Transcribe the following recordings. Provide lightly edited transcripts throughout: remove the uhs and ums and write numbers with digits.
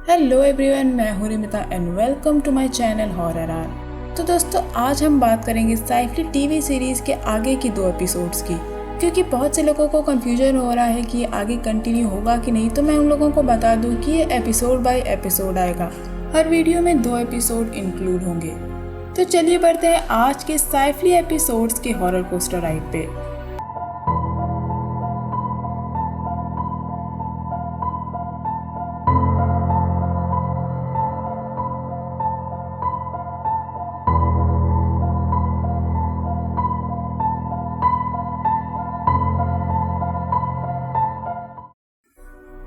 Hello everyone, मैं हूँ Rimita and welcome to my channel horror R. तो दोस्तों, आज हम बात करेंगे साइफली टीवी सीरीज के आगे की 2 एपिसोड्स की, क्योंकि बहुत से लोगों को कंफ्यूजन हो रहा है कि ये आगे कंटिन्यू होगा कि नहीं। तो मैं उन लोगों को बता दूं कि ये एपिसोड बाय एपिसोड आएगा। हर वीडियो में 2 एपिसोड इंक्लूड होंगे। तो चलिए बढ़ते हैं आज के साइफली एपिसोड्स के हॉरर पोस्टर राइड पे।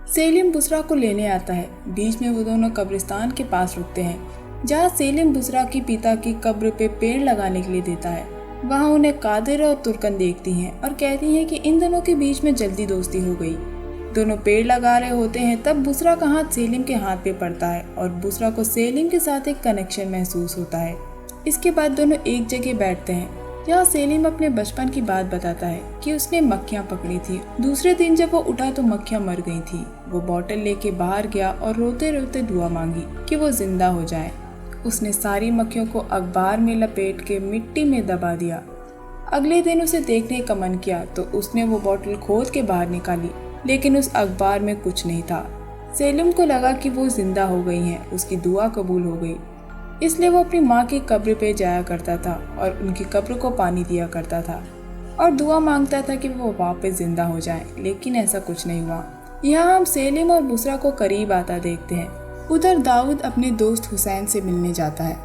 सेलिम बुसरा को लेने आता है। बीच में वो दोनों कब्रिस्तान के पास रुकते हैं, जहाँ सेलिम बुसरा की पिता की कब्र पे पेड़ लगाने के लिए देता है। वहाँ उन्हें कादिर और तुर्कन देखती हैं और कहती हैं कि इन दोनों के बीच में जल्दी दोस्ती हो गई। दोनों पेड़ लगा रहे होते हैं, तब बुसरा का हाथ सेलिम के हाथ पे पड़ता है और बुसरा को सेलिम के साथ एक कनेक्शन महसूस होता है। इसके बाद दोनों एक जगह बैठते हैं, यहाँ सेलिम अपने बचपन की बात बताता है कि उसने मक्खियाँ पकड़ी थी। दूसरे दिन जब वो उठा तो मक्खियाँ मर गई थी। वो बोतल लेके बाहर गया और रोते रोते दुआ मांगी कि वो जिंदा हो जाए। उसने सारी मक्खियों को अखबार में लपेट के मिट्टी में दबा दिया। अगले दिन उसे देखने का मन किया तो उसने वो बोतल खोद के बाहर निकाली, लेकिन उस अखबार में कुछ नहीं था। सेलिम को लगा कि वो जिंदा हो गई हैं, उसकी दुआ कबूल हो गई। इसलिए वो अपनी माँ की कब्र पे जाया करता था और उनकी कब्र को पानी दिया करता था और दुआ मांगता था कि वो वापस जिंदा हो जाए, लेकिन ऐसा कुछ नहीं हुआ। यहाँ हम सेलिम और बुसरा को करीब आता देखते हैं। उधर दाऊद अपने दोस्त हुसैन से मिलने जाता है।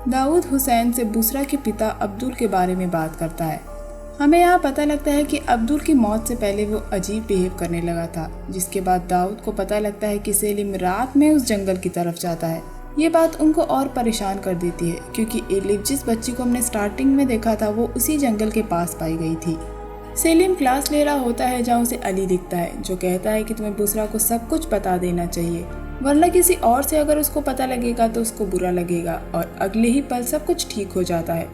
दाऊद हुसैन से बुसरा के पिता अब्दुल के बारे में बात करता है। हमें यहाँ पता लगता है कि अब्दुल की मौत से पहले वो अजीब बिहेव करने लगा था, जिसके बाद दाऊद को पता लगता है कि सेलिम रात में उस जंगल की तरफ जाता है। ये बात उनको और परेशान कर देती है, क्योंकि एलिफ जिस बच्ची को हमने स्टार्टिंग में देखा था वो उसी जंगल के पास पाई गई थी। सेलिम क्लास ले रहा होता है, जहाँ उसे अली दिखता है, जो कहता है कि तुम्हें बुसरा को सब कुछ बता देना चाहिए, वरना किसी और से अगर उसको पता लगेगा तो उसको बुरा लगेगा। और अगले ही पल सब कुछ ठीक हो जाता है।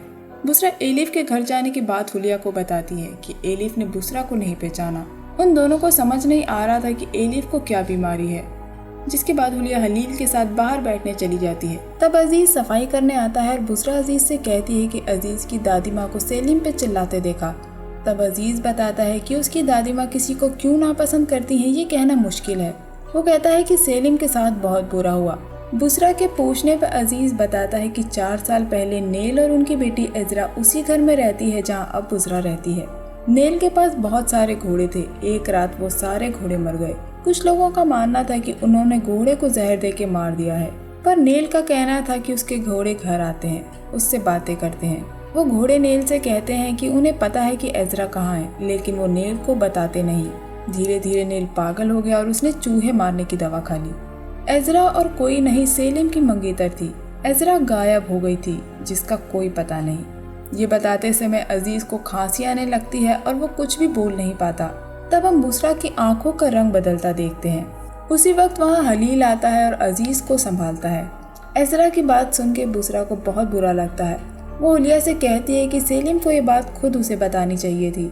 बुसरा एलिफ के घर जाने की बात हुलिया को बताती है कि एलिफ ने बुसरा को नहीं पहचाना। उन दोनों को समझ नहीं आ रहा था कि एलिफ को क्या बीमारी है। जिसके बाद हुलिया हलील के साथ बाहर बैठने चली जाती है। तब अजीज सफाई करने आता है और बुसरा अजीज से कहती है कि अजीज की दादी माँ को सेलिम पे चिल्लाते देखा। तब अजीज बताता है कि उसकी दादी माँ किसी को क्यों नापसंद करती हैं ये कहना मुश्किल है। वो कहता है कि सेलिम के साथ बहुत बुरा हुआ। बुसरा के पूछने पर अजीज बताता है कि 4 साल पहले नेल और उनकी बेटी एजरा उसी घर में रहती है जहाँ अब बुसरा रहती है। नेल के पास बहुत सारे घोड़े थे। एक रात वो सारे घोड़े मर गए। कुछ लोगों का मानना था कि उन्होंने घोड़े को जहर देके मार दिया है, पर नेल का कहना था कि उसके घोड़े घर आते हैं, उससे बातें करते हैं। वो घोड़े नेल से कहते हैं कि उन्हें पता है कि एजरा कहाँ है, लेकिन वो नेल को बताते नहीं। धीरे धीरे नेल पागल हो गया और उसने चूहे मारने की दवा खा ली। एजरा और कोई नहीं सेलिम की मंगेतर थी। एजरा गायब हो गई थी, जिसका कोई पता नहीं। ये बताते समय अजीज को खांसी आने लगती है और वो कुछ भी बोल नहीं पाता। तब हम बुसरा की आंखों का रंग बदलता देखते हैं। उसी वक्त वहाँ हलील आता है और अजीज को संभालता है। एजरा की बात सुन के बुसरा को बहुत बुरा लगता है। वो हुलिया से कहती है कि सेलिम को ये बात खुद उसे बतानी चाहिए थी।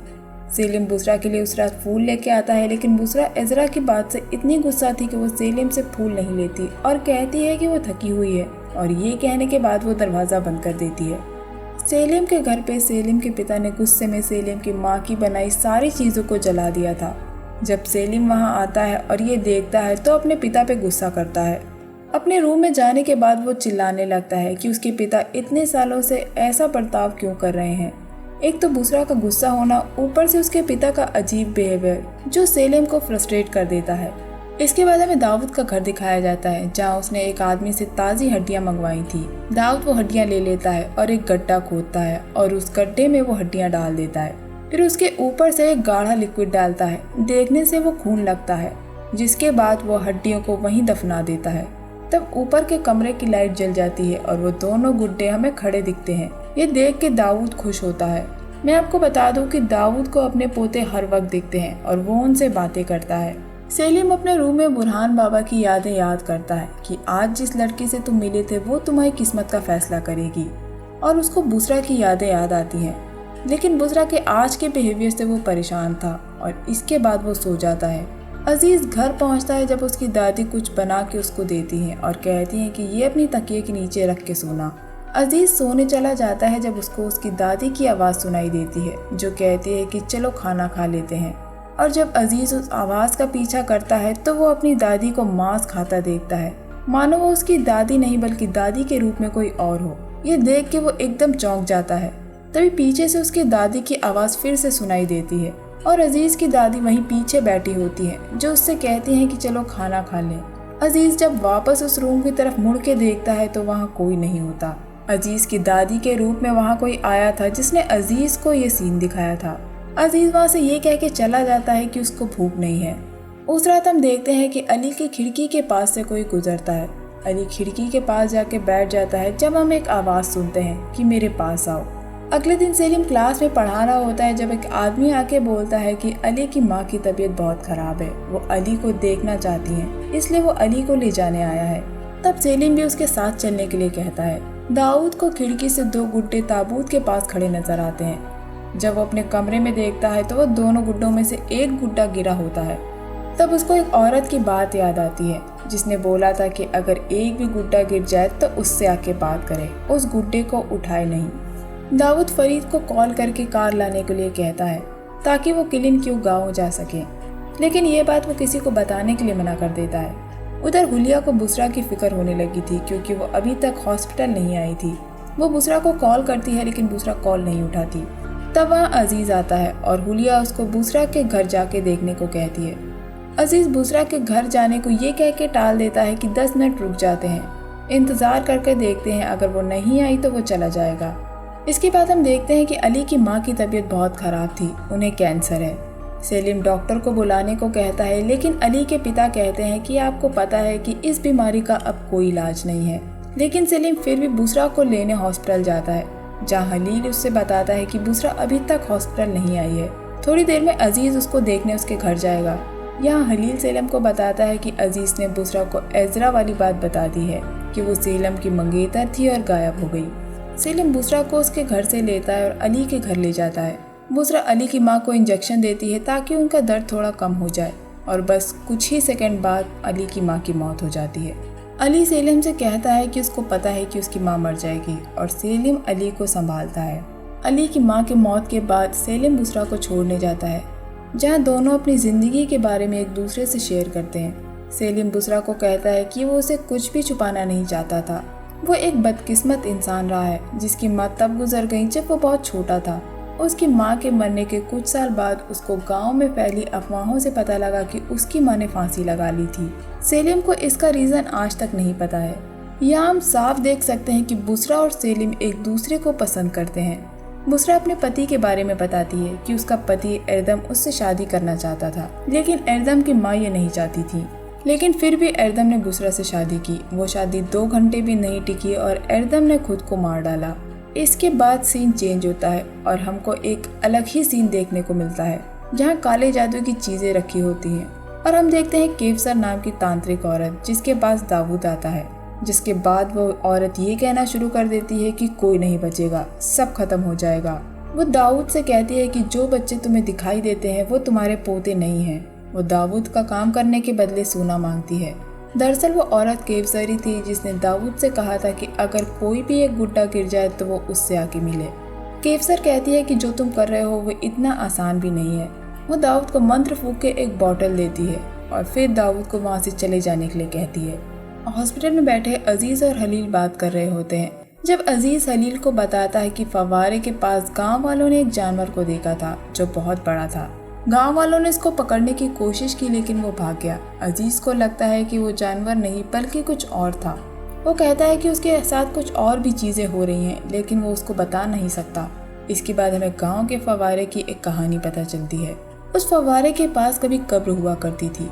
सेलिम बुसरा के लिए उस रात फूल लेके आता है, लेकिन बुसरा एजरा की बात से इतनी गुस्सा थी कि वो सेलिम से फूल नहीं लेती और कहती है कि वो थकी हुई है, और ये कहने के बाद वो दरवाज़ा बंद कर देती है। सेलिम के घर पे सेलिम के पिता ने गुस्से में सेलिम की माँ की बनाई सारी चीज़ों को जला दिया था। जब सेलिम वहाँ आता है और ये देखता है तो अपने पिता पे गुस्सा करता है। अपने रूम में जाने के बाद वो चिल्लाने लगता है कि उसके पिता इतने सालों से ऐसा बर्ताव क्यों कर रहे हैं। एक तो बुसरा का गुस्सा होना, ऊपर से उसके पिता का अजीब बिहेवियर जो सेलिम को फ्रस्ट्रेट कर देता है। इसके बाद हमें दाऊद का घर दिखाया जाता है, जहाँ उसने एक आदमी से ताज़ी हड्डियाँ मंगवाई थी। दाऊद वो हड्डियाँ ले लेता है और एक गड्ढा खोदता है और उस गड्ढे में वो हड्डियाँ डाल देता है। फिर उसके ऊपर से एक गाढ़ा लिक्विड डालता है। देखने से वो खून लगता है, जिसके बाद वो हड्डियों को वहीं दफना देता है। तब ऊपर के कमरे की लाइट जल जाती है और वो दोनों गुड्डे हमें खड़े दिखते हैं। ये देख के दाऊद खुश होता है। मैं आपको बता दूं कि दाऊद को अपने पोते हर वक्त दिखते हैं और वो उनसे बातें करता है। सेलिम अपने रूम में बुरहान बाबा की यादें याद करता है कि आज जिस लड़की से तुम मिले थे वो तुम्हारी किस्मत का फैसला करेगी, और उसको बुसरा की यादें याद आती हैं। लेकिन बुसरा के आज के बिहेवियर से वो परेशान था और इसके बाद वो सो जाता है। अजीज घर पहुंचता है जब उसकी दादी कुछ बना के उसको देती हैं और कहती हैं कि ये अपनी तकिए के नीचे रख के सोना। अजीज सोने चला जाता है जब उसको उसकी दादी की आवाज़ सुनाई देती है जो कहती है कि चलो खाना खा लेते हैं। और जब अजीज उस आवाज़ का पीछा करता है तो वो अपनी दादी को मांस खाता देखता है, मानो वो उसकी दादी नहीं बल्कि दादी के रूप में कोई और हो। ये देख के वो एकदम चौंक जाता है। तभी पीछे से उसकी दादी की आवाज़ फिर से सुनाई देती है और अजीज की दादी वहीं पीछे बैठी होती है जो उससे कहती हैं कि चलो खाना खा लें। अजीज जब वापस उस रूम की तरफ मुड़ के देखता है तो वहाँ कोई नहीं होता। अजीज की दादी के रूप में वहाँ कोई आया था जिसने अजीज को ये सीन दिखाया था। अजीज वहाँ से ये कह के चला जाता है कि उसको भूख नहीं है। उस रात हम देखते हैं कि अली की खिड़की के पास से कोई गुजरता है। अली खिड़की के पास जाके बैठ जाता है जब हम एक आवाज़ सुनते हैं कि मेरे पास आओ। अगले दिन सेलिम क्लास में पढ़ा रहा होता है जब एक आदमी आके बोलता है कि अली की माँ की तबीयत बहुत खराब है, वो अली को देखना चाहती हैं, इसलिए वो अली को ले जाने आया है। तब सेलिम भी उसके साथ चलने के लिए कहता है। दाऊद को खिड़की से 2 गुड्डे ताबूत के पास खड़े नजर आते हैं। जब वो अपने कमरे में देखता है तो वो दोनों गुड्डों में से एक गुड्डा गिरा होता है। तब उसको एक औरत की बात याद आती है जिसने बोला था कि अगर एक भी गुड्डा गिर जाए तो उससे आके बात करे, उस गुड्डे को उठाए नहीं। दाऊद फरीद को कॉल करके कार लाने के लिए कहता है ताकि वो किलिन क्यों गाँव जा सके, लेकिन ये बात वो किसी को बताने के लिए मना कर देता है। उधर हुलिया को बुसरा की फिक्र होने लगी थी क्योंकि वो अभी तक हॉस्पिटल नहीं आई थी। वो बुसरा को कॉल करती है लेकिन बुसरा कॉल नहीं उठाती। तब वहाँ अजीज आता है और हुलिया उसको बुसरा के घर जाके देखने को कहती है। अजीज बुसरा के घर जाने को ये कह के टाल देता है कि 10 मिनट रुक जाते हैं, इंतज़ार करके देखते हैं, अगर वो नहीं आई तो वो चला जाएगा। इसके बाद हम देखते हैं कि अली की माँ की तबीयत बहुत ख़राब थी, उन्हें कैंसर है। सेलिम डॉक्टर को बुलाने को कहता है लेकिन अली के पिता कहते हैं कि आपको पता है कि इस बीमारी का अब कोई इलाज नहीं है। लेकिन सेलिम फिर भी बुसरा को लेने हॉस्पिटल जाता है जहाँ हलील उससे बताता है कि बुसरा अभी तक हॉस्पिटल नहीं आई है। थोड़ी देर में अजीज उसको देखने उसके घर जाएगा। यहाँ हलील सेलिम को बताता है कि अजीज ने बुसरा को एजरा वाली बात बता दी है कि वो सेलिम की मंगेतर थी और गायब हो गई। सेलिम बुसरा को उसके घर से लेता है और अली के घर ले जाता है। बुसरा अली की माँ को इंजेक्शन देती है ताकि उनका दर्द थोड़ा कम हो जाए और बस कुछ ही सेकंड बाद अली की माँ की मौत हो जाती है। अली सेलिम से कहता है कि उसको पता है कि उसकी माँ मर जाएगी और सेलिम अली को संभालता है। अली की माँ की मौत के बाद सेलिम बुसरा को छोड़ने जाता है जहाँ दोनों अपनी ज़िंदगी के बारे में एक दूसरे से शेयर करते हैं। सेलिम बुसरा को कहता है कि वो उसे कुछ भी छुपाना नहीं चाहता था। वो एक बदकिस्मत इंसान रहा है जिसकी माँ तब गुजर गई जब वो बहुत छोटा था। उसकी माँ के मरने के कुछ साल बाद उसको गांव में फैली अफवाहों से पता लगा कि उसकी माँ ने फांसी लगा ली थी। सेलिम को इसका रीज़न आज तक नहीं पता है। यहाँ हम साफ देख सकते हैं कि बुसरा और सेलिम एक दूसरे को पसंद करते हैं। बुसरा अपने पति के बारे में बताती है कि उसका पति एरदम उससे शादी करना चाहता था लेकिन एरदम की माँ ये नहीं चाहती थी। लेकिन फिर भी एरदम ने बुसरा से शादी की। वो शादी 2 घंटे भी नहीं टिकी और एरदम ने खुद को मार डाला। इसके बाद सीन चेंज होता है और हमको एक अलग ही सीन देखने को मिलता है जहाँ काले जादू की चीज़ें रखी होती हैं और हम देखते हैं केवसर नाम की तांत्रिक औरत जिसके पास दाऊद आता है। जिसके बाद वो औरत ये कहना शुरू कर देती है कि कोई नहीं बचेगा, सब खत्म हो जाएगा। वो दाऊद से कहती है कि जो बच्चे तुम्हें दिखाई देते हैं वो तुम्हारे पोते नहीं हैं। वो दाऊद का काम करने के बदले सोना मांगती है। दरअसल वो औरत केवसरी थी जिसने दाऊद से कहा था कि अगर कोई भी एक गुड्डा गिर जाए तो वो उससे आके मिले। केवसर कहती है कि जो तुम कर रहे हो वो इतना आसान भी नहीं है। वो दाऊद को मंत्र फूंक के एक बॉटल देती है और फिर दाऊद को वहाँ से चले जाने के लिए कहती है। हॉस्पिटल में बैठे अजीज और हलील बात कर रहे होते हैं जब अजीज हलील को बताता है कि फव्वारे के पास गांव वालों ने एक जानवर को देखा था जो बहुत बड़ा था। गांव वालों ने इसको पकड़ने की कोशिश की लेकिन वो भाग गया। अजीज को लगता है कि वो जानवर नहीं बल्कि कुछ और था। वो कहता है कि उसके साथ कुछ और भी चीज़ें हो रही हैं लेकिन वो उसको बता नहीं सकता। इसके बाद हमें गांव के फव्वारे की एक कहानी पता चलती है। उस फव्वारे के पास कभी कब्र हुआ करती थी।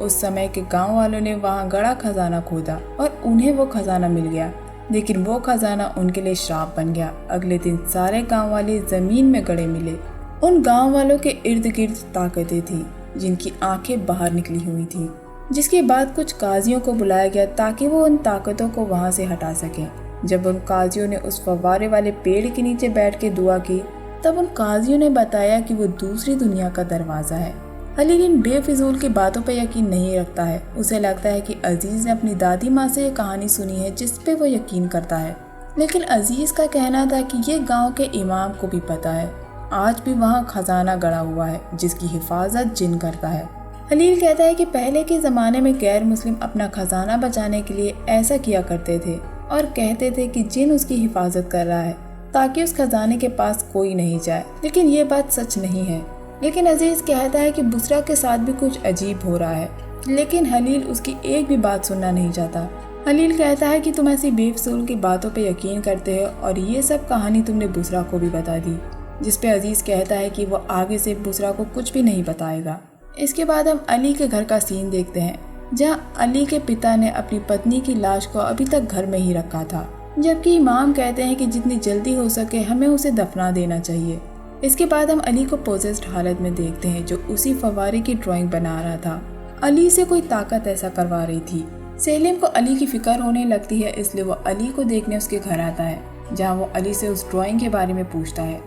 उस समय के गांव वालों ने वहाँ गड़ा खजाना खोदा और उन्हें वो खजाना मिल गया, लेकिन वो खजाना उनके लिए श्राप बन गया। अगले दिन सारे गांव वाले जमीन में गड़े मिले। उन गांव वालों के इर्द गिर्द ताकतें थी जिनकी आंखें बाहर निकली हुई थी। जिसके बाद कुछ काजियों को बुलाया गया ताकि वो उन ताकतों को वहां से हटा सकें। जब उन काजियों ने उस फव्वारे वाले पेड़ के नीचे बैठ के दुआ की तब उन काजियों ने बताया कि वो दूसरी दुनिया का दरवाज़ा है। हलील इन बेफिजूल की बातों पर यकीन नहीं रखता है। उसे लगता है कि अजीज ने अपनी दादी माँ से ये कहानी सुनी है जिस पे वो यकीन करता है, लेकिन अजीज का कहना था कि ये गांव के इमाम को भी पता है, आज भी वहाँ खजाना गड़ा हुआ है जिसकी हिफाजत जिन करता है। हलील कहता है कि पहले के ज़माने में गैर मुस्लिम अपना खजाना बचाने के लिए ऐसा किया करते थे और कहते थे कि जिन उसकी हिफाजत कर रहा है ताकि उस खजाने के पास कोई नहीं जाए, लेकिन ये बात सच नहीं है। लेकिन अजीज कहता है कि बुसरा के साथ भी कुछ अजीब हो रहा है, लेकिन हलील उसकी एक भी बात सुनना नहीं चाहता। हलील कहता है कि तुम ऐसी बेफिजूल की बातों पे यकीन करते हो और ये सब कहानी तुमने बुसरा को भी बता दी, जिस पे अजीज कहता है कि वो आगे से बुसरा को कुछ भी नहीं बताएगा। इसके बाद हम अली के घर का सीन देखते हैं, जहाँ अली के पिता ने अपनी पत्नी की लाश को अभी तक घर में ही रखा था, जबकि इमाम कहते हैं कि जितनी जल्दी हो सके हमें उसे दफना देना चाहिए। इसके बाद हम अली को पोजेस्ड हालत में देखते हैं, जो उसी फव्वारे की ड्राइंग बना रहा था। अली से कोई ताकत ऐसा करवा रही थी। सेलिम को अली की फिक्र होने लगती है, इसलिए वो अली को देखने उसके घर आता है, जहाँ वो अली से उस ड्राइंग के बारे में पूछता है।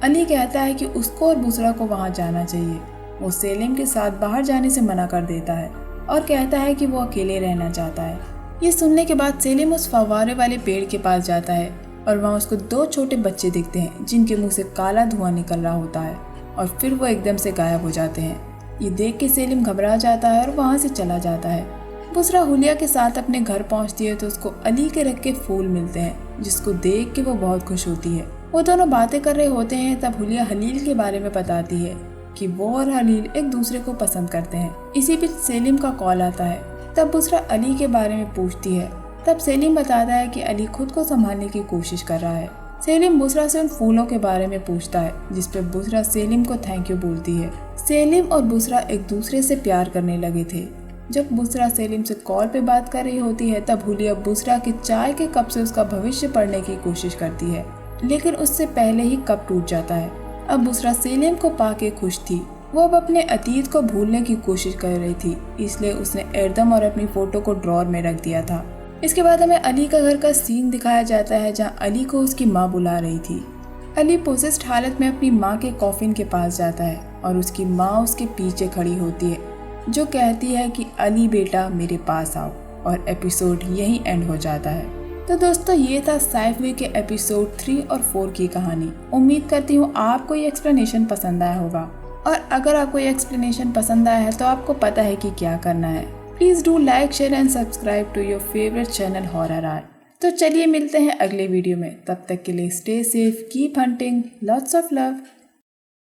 अली कहता है कि उसको और बुसरा को वहाँ जाना चाहिए। वो सेलिम के साथ बाहर जाने से मना कर देता है और कहता है कि वो अकेले रहना चाहता है। ये सुनने के बाद सेलिम उस फव्वारे वाले पेड़ के पास जाता है और वहाँ उसको 2 छोटे बच्चे दिखते हैं जिनके मुंह से काला धुआं निकल रहा होता है और फिर वो एकदम से गायब हो जाते हैं। ये देख के सेलिम घबरा जाता है और वहाँ से चला जाता है। बुसरा हुलिया के साथ अपने घर पहुँचती है तो उसको अली के रखे फूल मिलते हैं, जिसको देख के वो बहुत खुश होती है। वो दोनों बातें कर रहे होते हैं, तब हुलिया हलील के बारे में बताती है कि वो और हलील एक दूसरे को पसंद करते हैं। इसी बीच सेलिम का कॉल आता है, तब बुसरा अली के बारे में पूछती है। तब सेलिम बताता है कि अली खुद को संभालने की कोशिश कर रहा है। सेलिम बुसरा से उन फूलों के बारे में पूछता है, जिस पे बुसरा सेलिम को थैंक यू बोलती है। सेलिम और बुसरा एक दूसरे से प्यार करने लगे थे। जब बुसरा सेलिम से कॉल पे बात कर रही होती है, तब हुलिया बुसरा के चाय के कप से उसका भविष्य पढ़ने की कोशिश करती है, लेकिन उससे पहले ही कप टूट जाता है। अब बुसरा सेलिम को पाके खुश थी। वो अब अपने अतीत को भूलने की कोशिश कर रही थी, इसलिए उसने एरदम और अपनी फोटो को ड्रॉर में रख दिया था। इसके बाद हमें अली का घर का सीन दिखाया जाता है, जहाँ अली को उसकी माँ बुला रही थी। अली पोजेस्ड हालत में अपनी माँ के कॉफिन के पास जाता है और उसकी माँ उसके पीछे खड़ी होती है, जो कहती है कि अली बेटा मेरे पास आओ, और एपिसोड यहीं एंड हो जाता है। तो दोस्तों, ये था साइफवे के एपिसोड 3 और 4 की कहानी। उम्मीद करती हूँ आपको ये एक्सप्लेनेशन पसंद आया होगा, और अगर आपको ये एक्सप्लेनेशन पसंद आया है तो आपको पता है कि क्या करना है। Please do like, share and subscribe to your favourite channel horror art. तो चलिए मिलते हैं अगले वीडियो में, तब तक के लिए stay safe, keep hunting, lots of love.